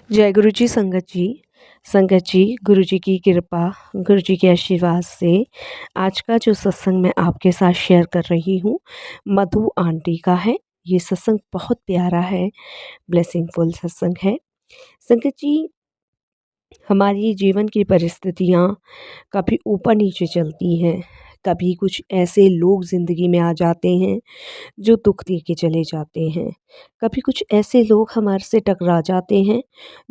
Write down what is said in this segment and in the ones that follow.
जय गुरु जी संगत जी गुरु जी की कृपा, गुरु जी के आशीर्वाद से आज का जो सत्संग मैं आपके साथ शेयर कर रही हूँ, मधु आंटी का है। ये सत्संग बहुत प्यारा है, ब्लेसिंगफुल सत्संग है। संगत जी, हमारी जीवन की परिस्थितियाँ कभी ऊपर नीचे चलती हैं, कभी कुछ ऐसे लोग ज़िंदगी में आ जाते हैं जो दुख दे के चले जाते हैं। कभी कुछ ऐसे लोग हमारे से टकरा जाते हैं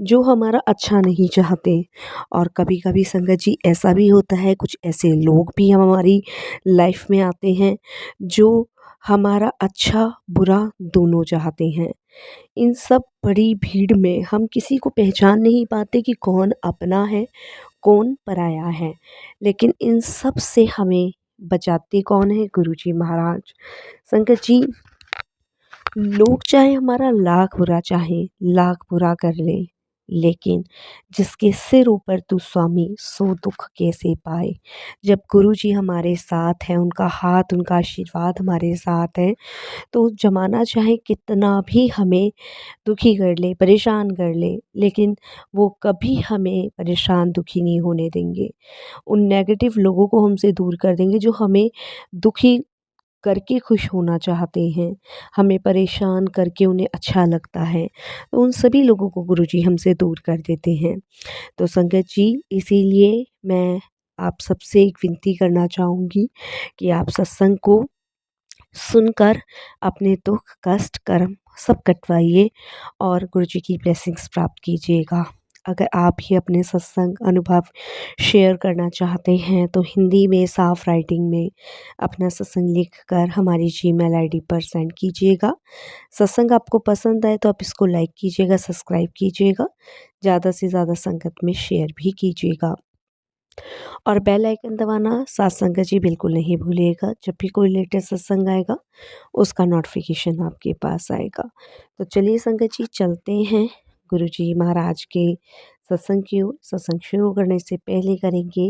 जो हमारा अच्छा नहीं चाहते, और कभी-कभी संगत जी ऐसा भी होता है, कुछ ऐसे लोग भी हमारी लाइफ में आते हैं जो हमारा अच्छा बुरा दोनों चाहते हैं। इन सब बड़ी भीड़ में हम किसी को पहचान नहीं पाते कि कौन अपना है, कौन पराया है। लेकिन इन सब से हमें बचाते कौन है? गुरुजी महाराज। संगत जी, लोग चाहे हमारा लाख बुरा चाहे, लाख बुरा कर ले, लेकिन जिसके सिर ऊपर तू स्वामी सो दुख कैसे पाए। जब गुरुजी हमारे साथ हैं, उनका हाथ, उनका आशीर्वाद हमारे साथ है, तो ज़माना चाहे कितना भी हमें दुखी कर ले, परेशान कर ले, लेकिन वो कभी हमें परेशान, दुखी नहीं होने देंगे। उन नेगेटिव लोगों को हमसे दूर कर देंगे जो हमें दुखी करके खुश होना चाहते हैं, हमें परेशान करके उन्हें अच्छा लगता है, तो उन सभी लोगों को गुरुजी हमसे दूर कर देते हैं। तो संगत जी, इसीलिए मैं आप सबसे एक विनती करना चाहूँगी कि आप सत्संग को सुनकर अपने दुख, कष्ट, कर्म सब कटवाइए और गुरुजी की ब्लेसिंग्स प्राप्त कीजिएगा। अगर आप भी अपने सत्संग अनुभव शेयर करना चाहते हैं तो हिंदी में साफ राइटिंग में अपना सत्संग लिख कर हमारी जीमेल आईडी पर सेंड कीजिएगा। सत्संग आपको पसंद आए तो आप इसको लाइक कीजिएगा, सब्सक्राइब कीजिएगा, ज़्यादा से ज़्यादा संगत में शेयर भी कीजिएगा। और बेल आइकन दबाना साथ संगत जी बिल्कुल नहीं भूलिएगा। जब भी कोई लेटेस्ट सत्संग आएगा उसका नोटिफिकेशन आपके पास आएगा। तो चलिए संगत जी, चलते हैं गुरु जी महाराज के सत्संग की ओर। सत्संग शुरू करने से पहले करेंगे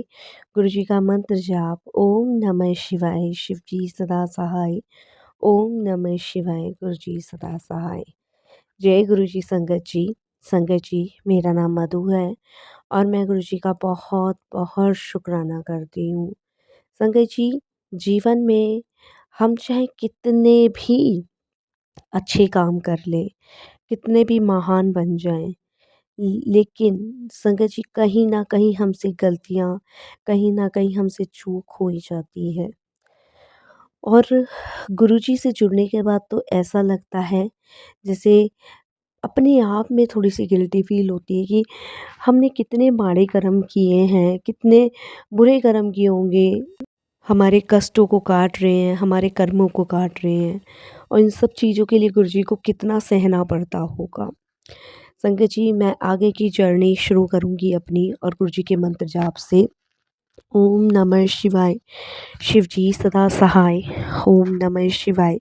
गुरु जी का मंत्र जाप। ओम नमः शिवाय, शिव जी सदा सहाय। ओम नमः शिवाय, गुरु जी सदा सहाय। जय गुरु जी संगत जी। संगत जी, मेरा नाम मधु है और मैं गुरु जी का बहुत बहुत शुक्राना करती हूँ। संगत जी, जीवन में हम चाहे कितने भी अच्छे काम कर लें, कितने भी महान बन जाएं, लेकिन संगत जी कहीं ना कहीं हमसे गलतियाँ, कहीं ना कहीं हमसे चूक हो ही जाती है। और गुरुजी से जुड़ने के बाद तो ऐसा लगता है जैसे अपने आप में थोड़ी-सी गिल्टी फ़ील होती है कि हमने कितने माड़े कर्म किए हैं, कितने बुरे कर्म किए होंगे, हमारे कष्टों को काट रहे हैं, हमारे कर्मों को काट रहे हैं, और इन सब चीज़ों के लिए गुरुजी को कितना सहना पड़ता होगा। संगत जी, मैं आगे की जर्नी शुरू करूँगी अपनी और गुरुजी के मंत्र जाप से। ओम नमः शिवाय, शिव जी सदा सहाय। ओम नमः शिवाय,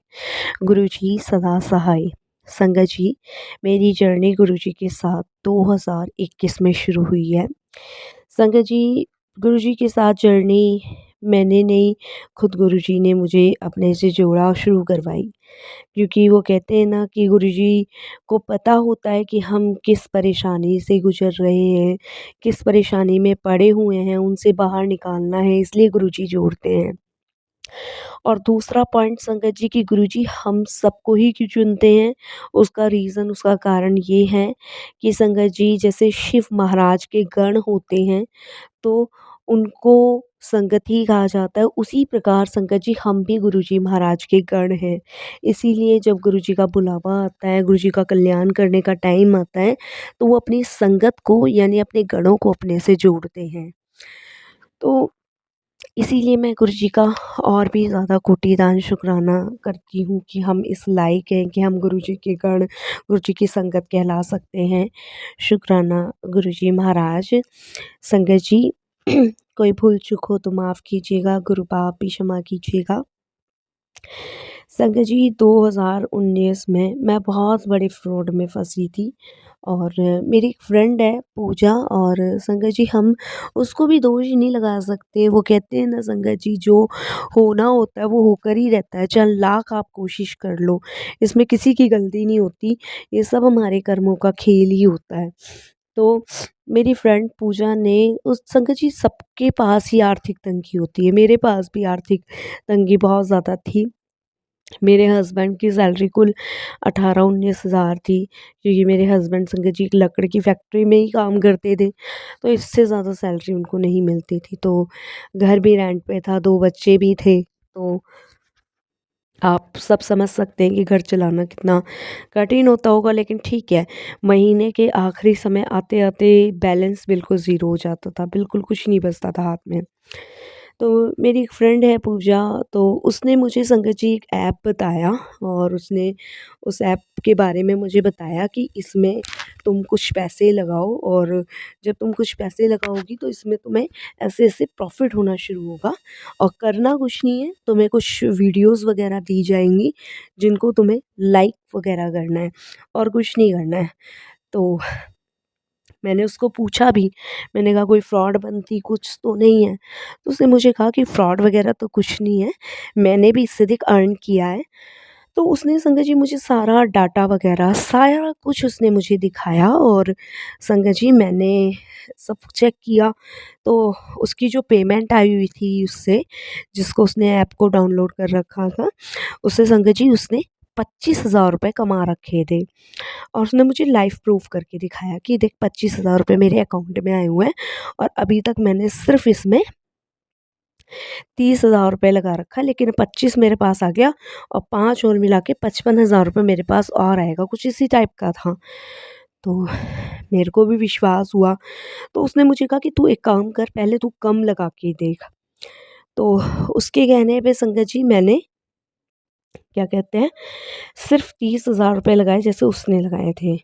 गुरु जी सदा सहाय। संगत जी, मेरी जर्नी गुरु जी के साथ 2021 में शुरू हुई है। संगत जी, गुरु जी के साथ जर्नी मैंने नहीं, खुद गुरु जी ने मुझे अपने से जोड़ा, शुरू करवाई। क्योंकि वो कहते हैं ना कि गुरु जी को पता होता है कि हम किस परेशानी से गुजर रहे हैं, किस परेशानी में पड़े हुए हैं, उनसे बाहर निकालना है, इसलिए गुरु जी जोड़ते हैं। और दूसरा पॉइंट संगत जी कि गुरुजी हम सबको ही क्यों चुनते हैं, उसका रीज़न, उसका कारण ये है कि संगत जी जैसे शिव महाराज के गण होते हैं तो उनको संगत ही कहा जाता है, उसी प्रकार संगत जी हम भी गुरुजी महाराज के गण हैं। इसीलिए जब गुरुजी का बुलावा आता है, गुरुजी का कल्याण करने का टाइम आता है, तो वो अपनी संगत को यानी अपने गणों को अपने से जोड़ते हैं। तो इसीलिए मैं गुरुजी का और भी ज़्यादा कोटिदान शुक्राना करती हूँ कि हम इस लायक हैं कि हम गुरुजी के गण, गुरुजी की संगत कहला सकते हैं। शुक्राना गुरुजी महाराज। संगत जी, कोई भूल चूक हो तो माफ़ कीजिएगा, गुरु पाप भी क्षमा कीजिएगा। संगत जी, 2019 में मैं बहुत बड़े फ्रॉड में फंसी थी, और मेरी एक फ्रेंड है पूजा, और संगत जी हम उसको भी दोष नहीं लगा सकते। वो कहते हैं ना संगत जी, जो होना होता है वो होकर ही रहता है, चाहे लाख आप कोशिश कर लो, इसमें किसी की गलती नहीं होती, ये सब हमारे कर्मों का खेल ही होता है। तो मेरी फ्रेंड पूजा ने उस संगत जी सबके पास ही आर्थिक तंगी होती है, मेरे पास भी आर्थिक तंगी बहुत ज़्यादा थी। मेरे हस्बैंड की सैलरी कुल 18-19 हज़ार थी, क्योंकि मेरे हस्बैंड संगत जी एक लकड़ी की फैक्ट्री में ही काम करते थे, तो इससे ज़्यादा सैलरी उनको नहीं मिलती थी। तो घर भी रेंट पे था, 2 बच्चे भी थे, तो आप सब समझ सकते हैं कि घर चलाना कितना कठिन होता होगा। लेकिन ठीक है, महीने के आखिरी समय आते-आते बैलेंस बिल्कुल ज़ीरो हो जाता था, बिल्कुल कुछ नहीं बचता था हाथ में। तो मेरी एक फ्रेंड है पूजा, तो उसने मुझे संगत जी एक ऐप बताया, और उसने उस ऐप के बारे में मुझे बताया कि इसमें तुम कुछ पैसे लगाओ, और जब तुम कुछ पैसे लगाओगी तो इसमें तुम्हें ऐसे-ऐसे प्रॉफ़िट होना शुरू होगा, और करना कुछ नहीं है, तुम्हें कुछ वीडियोज़ वग़ैरह दी जाएँगी जिनको तुम्हें लाइक वग़ैरह करना है, और कुछ नहीं करना है। तो मैंने उसको पूछा भी, मैंने कहा कोई फ्रॉड बनती कुछ तो नहीं है? तो उसने मुझे कहा कि फ्रॉड वग़ैरह तो कुछ नहीं है, मैंने भी इससे अधिक अर्न किया है। तो उसने संगत जी मुझे सारा डाटा वग़ैरह सारा कुछ उसने मुझे दिखाया, और संगत जी मैंने सब चेक किया, तो उसकी जो पेमेंट आई हुई थी उससे, जिसको उसने ऐप को डाउनलोड कर रखा था, उससे संगत जी उसने 25,000 रुपए कमा रखे थे। और उसने मुझे लाइव प्रूफ़ करके दिखाया कि देख 25,000 रुपए मेरे अकाउंट में आए हुए हैं, और अभी तक मैंने सिर्फ़ इसमें 30,000 रुपए लगा रखा है, लेकिन 25 मेरे पास आ गया, और 5 और मिला के 55,000 रुपए मेरे पास और आएगा, कुछ इसी टाइप का था। तो मेरे को भी विश्वास हुआ, तो उसने मुझे कहा कि तू एक काम कर, पहले तू कम लगा के देख। तो उसके कहने पे संगत जी मैंने क्या कहते हैं, सिर्फ़ 30,000 रुपए लगाए जैसे उसने लगाए थे।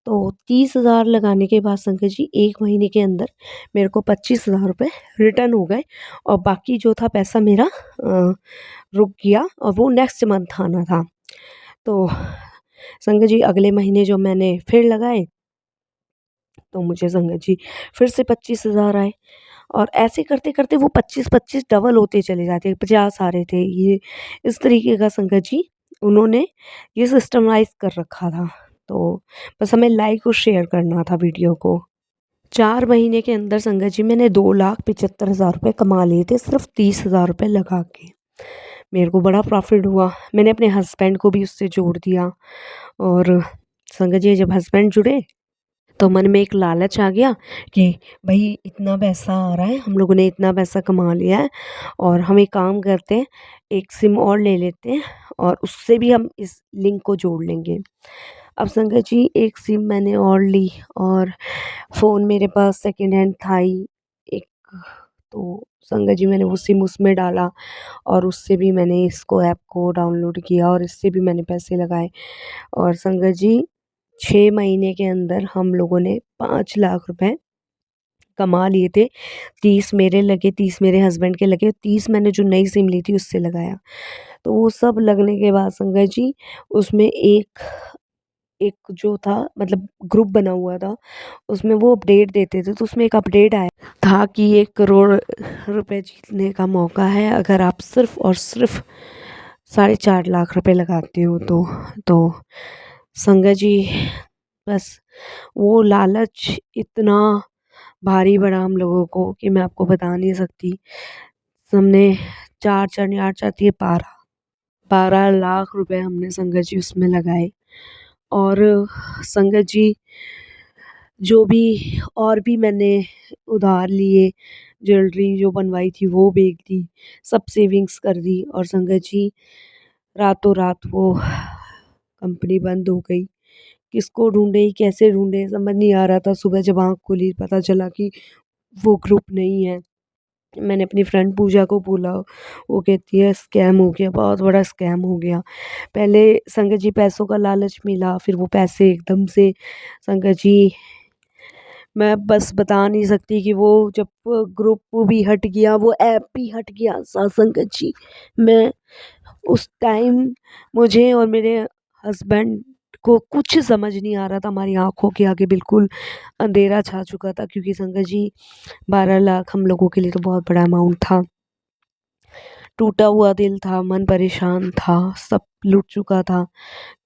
तो 30,000 लगाने के बाद संगत जी 1 महीने के अंदर मेरे को 25,000 रुपए रिटर्न हो गए, और बाकी जो था पैसा मेरा रुक गया, और वो नेक्स्ट मंथ आना था। तो संगत जी अगले महीने जो मैंने फिर लगाए, तो मुझे संगत जी फिर से 25,000 आए, और ऐसे करते-करते वो 25-25 डबल होते चले जाते, 50 आ रहे थे। ये इस तरीके का संगत जी उन्होंने ये सिस्टमाइज़ कर रखा था। तो बस हमें लाइक और शेयर करना था वीडियो को। 4 महीने के अंदर संगत जी मैंने 2,75,000 रुपए कमा लिए थे, सिर्फ़ 30,000 रुपए लगा के। मेरे को बड़ा प्रॉफ़िट हुआ। मैंने अपने हस्बैंड को भी उससे जोड़ दिया, और संगत जी जब हस्बैंड जुड़े, तो मन में एक लालच आ गया कि भई इतना पैसा आ रहा है, हम लोगों ने इतना पैसा कमा लिया है, और हम एक काम करते हैं, एक सिम और ले लेते हैं, और उससे भी हम इस लिंक को जोड़ लेंगे। अब संगत जी एक सिम मैंने और ली, और फ़ोन मेरे पास सेकंड हैंड था ही एक, तो संगत जी मैंने वो सिम उसमें डाला, और उससे भी मैंने इसको ऐप को डाउनलोड किया, और इससे भी मैंने पैसे लगाए, और संगत जी 6 महीने के अंदर हम लोगों ने 5 लाख रुपए कमा लिए थे। 30 मेरे लगे, 30 मेरे हस्बैंड के लगे, 30 मैंने जो नई सिम ली थी उससे लगाया। तो वो सब लगने के बाद संगत जी उसमें एक एक जो था, मतलब ग्रुप बना हुआ था, उसमें वो अपडेट देते थे, तो उसमें एक अपडेट आया था कि 1 करोड़ रुपए जीतने का मौका है अगर आप सिर्फ़ और सिर्फ़ 4.5 लाख रुपए लगाते हो तो। तो संगत जी बस वो लालच इतना भारी पड़ा हम लोगों को कि मैं आपको बता नहीं सकती। हमने 4-4 8-4 तिये 12 12 लाख रुपए हमने संगत जी उसमें लगाए, और संगत जी जो भी और भी मैंने उधार लिए, ज्वेलरी जो बनवाई थी वो बेच दी, सब सेविंग्स कर दी, और संगत जी रातों रात वो कंपनी बंद हो गई। किसको ढूँढे, कैसे ढूँढे समझ नहीं आ रहा था। सुबह जब आँख खुली पता चला कि वो ग्रुप नहीं है। मैंने अपनी फ्रेंड पूजा को बोला, वो कहती है स्कैम हो गया, बहुत बड़ा स्कैम हो गया। पहले संगत जी पैसों का लालच मिला, फिर वो पैसे एकदम से संगत जी मैं बस बता नहीं सकती कि वो जब ग्रुप भी हट गया, वो ऐप भी हट गया संगत जी, मैं उस टाइम मुझे और मेरे हस्बैंड को कुछ समझ नहीं आ रहा था। हमारी आँखों के आगे बिल्कुल अंधेरा छा चुका था, क्योंकि संगत जी 12 लाख हम लोगों के लिए तो बहुत बड़ा अमाउंट था। टूटा हुआ दिल था, मन परेशान था, सब लुट चुका था,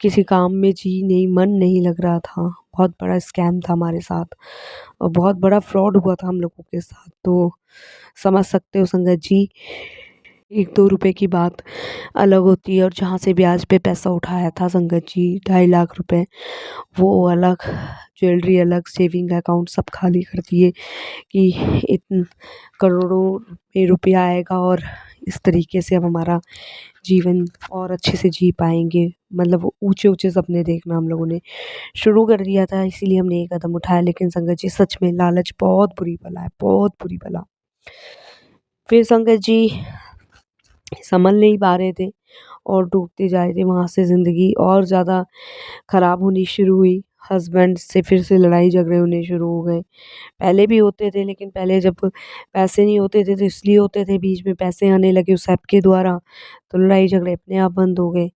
किसी काम में जी नहीं, मन नहीं लग रहा था। बहुत बड़ा स्कैम था हमारे साथ और बहुत बड़ा फ्रॉड हुआ था हम लोगों के साथ। तो समझ सकते हो संगत जी, 1-2 रुपए की बात अलग होती है और जहाँ से ब्याज पे पैसा उठाया था संगत जी 2.5 लाख रुपए, वो अलग, ज्वेलरी अलग, सेविंग अकाउंट सब खाली कर दिए कि इतन करोड़ों में रुपया आएगा और इस तरीके से अब हमारा जीवन और अच्छे से जी पाएँगे। मतलब ऊँचे-ऊँचे सपने देखना हम लोगों ने शुरू कर दिया था, इसीलिए हमने ये कदम उठाया। लेकिन संगत जी सच में लालच बहुत बुरी बला है, बहुत बुरी बला। फिर संगत जी संभल नहीं पा रहे थे और डूबते जा रहे थे, वहाँ से ज़िंदगी और ज़्यादा ख़राब होनी शुरू हुई। हस्बैंड से फिर से लड़ाई झगड़े होने शुरू हो गए। पहले भी होते थे, लेकिन पहले जब पैसे नहीं होते थे तो इसलिए होते थे, बीच में पैसे आने लगे उस ऐप के द्वारा तो लड़ाई झगड़े अपने आप बंद हो गए।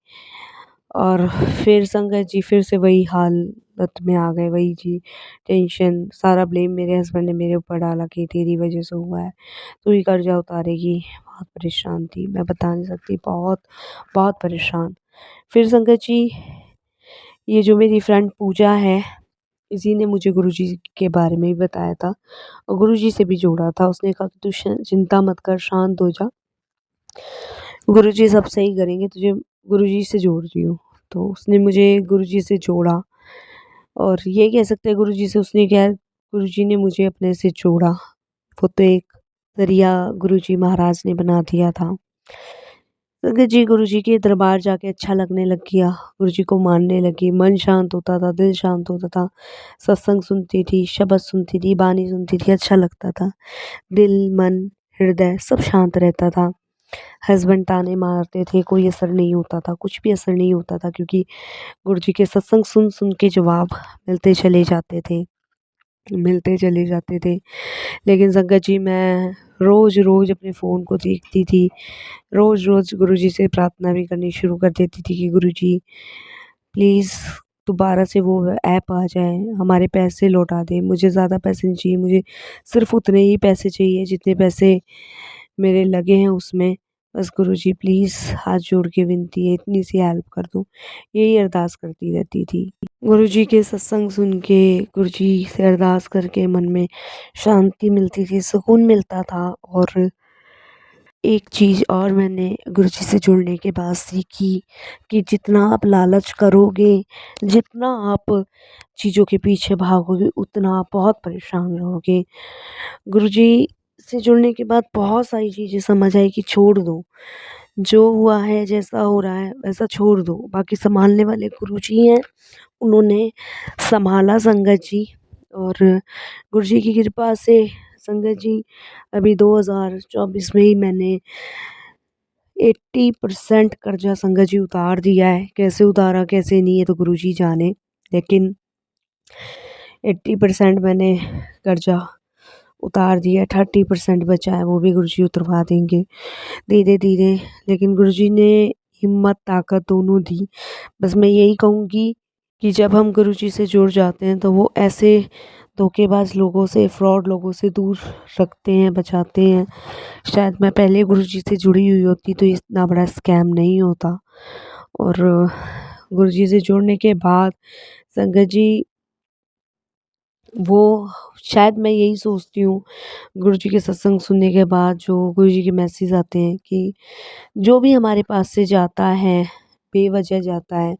और फिर संगत जी फिर से वही हालत में आ गए, वही जी टेंशन, सारा ब्लेम मेरे हस्बैंड ने मेरे ऊपर डाला कि तेरी वजह से हुआ है, तू ही कर्जा उतारेगी। बहुत परेशान थी, मैं बता नहीं सकती, बहुत बहुत परेशान। फिर संगत जी ये जो मेरी फ्रेंड पूजा है, इसी ने मुझे गुरुजी के बारे में ही बताया था और गुरुजी से भी जोड़ा था। उसने कहा कि तू चिंता मत कर, शांत हो जा, गुरुजी सब सही करेंगे, तुझे गुरुजी से जोड़ रही हूँ। तो उसने मुझे गुरुजी से जोड़ा और ये कह सकते हैं गुरुजी से उसने क्या, गुरुजी ने मुझे अपने से जोड़ा। वो तो एक ज़रिया गुरुजी महाराज ने बना दिया था। संगत जी गुरुजी के दरबार जाके अच्छा लगने लग गया, गुरुजी को मानने लगी, मन शांत होता था, दिल शांत होता था। सत्संग सुनती थी, शब्द सुनती थी, बानी सुनती थी, अच्छा लगता था। दिल, मन, हृदय सब शांत रहता था। हस्बैंड ताने मारते थे, कोई असर नहीं होता था, कुछ भी असर नहीं होता था क्योंकि गुरुजी के सत्संग सुन-सुन के जवाब मिलते चले जाते थे, मिलते चले जाते थे। लेकिन संगत जी मैं रोज़-रोज़ अपने फ़ोन को देखती थी, रोज़-रोज़ गुरुजी से प्रार्थना भी करनी शुरू कर देती थी कि गुरुजी प्लीज़ दोबारा से वो ऐप आ जाए, हमारे पैसे लौटा दें, मुझे ज़्यादा पैसे नहीं चाहिए, मुझे सिर्फ़ उतने ही पैसे चाहिए जितने पैसे मेरे लगे हैं उसमें। बस गुरुजी प्लीज़ हाथ जोड़ के विनती है, इतनी सी हेल्प कर दो। यही अरदास करती रहती थी। गुरुजी के सत्संग सुन के, गुरुजी से अरदास करके मन में शांति मिलती थी, सुकून मिलता था। और एक चीज़ और मैंने गुरुजी से जुड़ने के बाद सीखी कि जितना आप लालच करोगे, जितना आप चीज़ों के पीछे भागोगे, उतना आप बहुत परेशान रहोगे। गुरुजी से जुड़ने के बाद बहुत सारी चीज़ें समझ आई कि छोड़ दो, जो हुआ है, जैसा हो रहा है वैसा छोड़ दो, बाकी सँभालने वाले गुरुजी हैं, उन्होंने सँभाला संगत जी। और गुरुजी की कृपा से संगत जी अभी 2024 में ही मैंने 80% कर्जा संगत जी उतार दिया है। कैसे उतारा कैसे नहीं, ये तो गुरुजी जाने, लेकिन 80% मैंने कर्जा उतार दिया, 30% बचा है, वो भी गुरुजी उतरवा देंगे धीरे-धीरे। लेकिन गुरुजी ने हिम्मत, ताकत दोनों दी। बस मैं यही कहूँगी कि जब हम गुरुजी से जुड़ जाते हैं तो वो ऐसे धोखेबाज लोगों से, फ्रॉड लोगों से दूर रखते हैं, बचाते हैं। शायद मैं पहले गुरुजी से जुड़ी हुई होती तो इतना बड़ा स्कैम नहीं होता। और गुरुजी से जुड़ने के बाद संगत जी वो, शायद मैं यही सोचती हूँ गुरुजी के सत्संग सुनने के बाद, जो गुरुजी के मैसेज आते हैं कि जो भी हमारे पास से जाता है, बेवजह जाता है,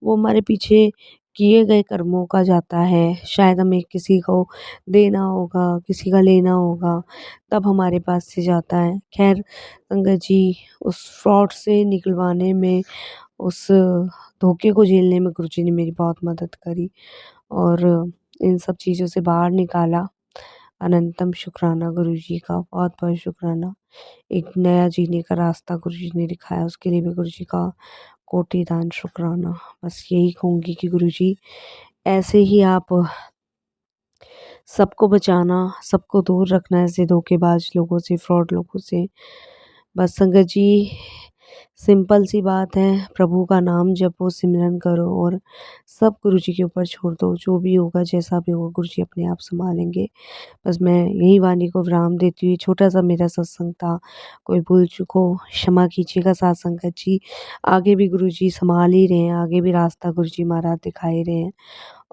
वो हमारे पीछे किए गए कर्मों का जाता है। शायद हमें किसी को देना होगा, किसी का लेना होगा, तब हमारे पास से जाता है। ख़ैर संगत जी उस फ्रॉड से निकलवाने में, उस धोखे को झेलने में गुरुजी ने मेरी बहुत मदद करी और इन सब चीज़ों से बाहर निकाला। अनंतम शुक्राना गुरुजी का, बहुत-बहुत शुक्राना। एक नया जीने का रास्ता गुरुजी ने दिखाया, उसके लिए भी गुरुजी का कोटि-दान शुक्राना। बस यही कहूँगी कि गुरुजी ऐसे ही आप सबको बचाना, सबको दूर रखना ऐसे धोखेबाज लोगों से, फ्रॉड लोगों से। बस संगत जी सिंपल सी बात है, प्रभु का नाम जपो, सिमरन करो और सब गुरु जी के ऊपर छोड़ दो। जो भी होगा, जैसा भी होगा, गुरु जी अपने आप सँभालेंगे। बस मैं यही वाणी को विराम देती हुई छोटा-सा मेरा सत्संग था, कोई भूल चूक हो क्षमा कीजिएगा साथ संगत जी। आगे भी गुरु जी सँभाल ही रहे हैं, आगे भी रास्ता गुरु जी महाराज दिखा ही रहे हैं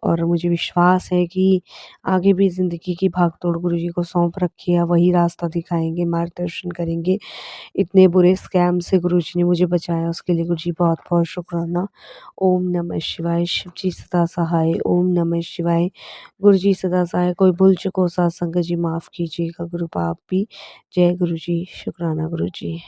और मुझे विश्वास है कि आगे भी ज़िंदगी की भाग-दौड़ गुरु जी को सौंप रखी है, वही रास्ता दिखाएँगे, मार्गदर्शन करेंगे। इतने बुरे स्कैम से गुरुजी ने मुझे बचाया, उसके लिए गुरुजी बहुत-बहुत शुकराना। ओम नमः शिवाय, शिव जी सदा सहाय, ओम नमः शिवाय, गुरुजी सदा सहाय। कोई भूल चूक हो सात संगत जी माफ़ कीजिएगा, गुरु पाप भी। जय गुरुजी, शुकराना गुरुजी।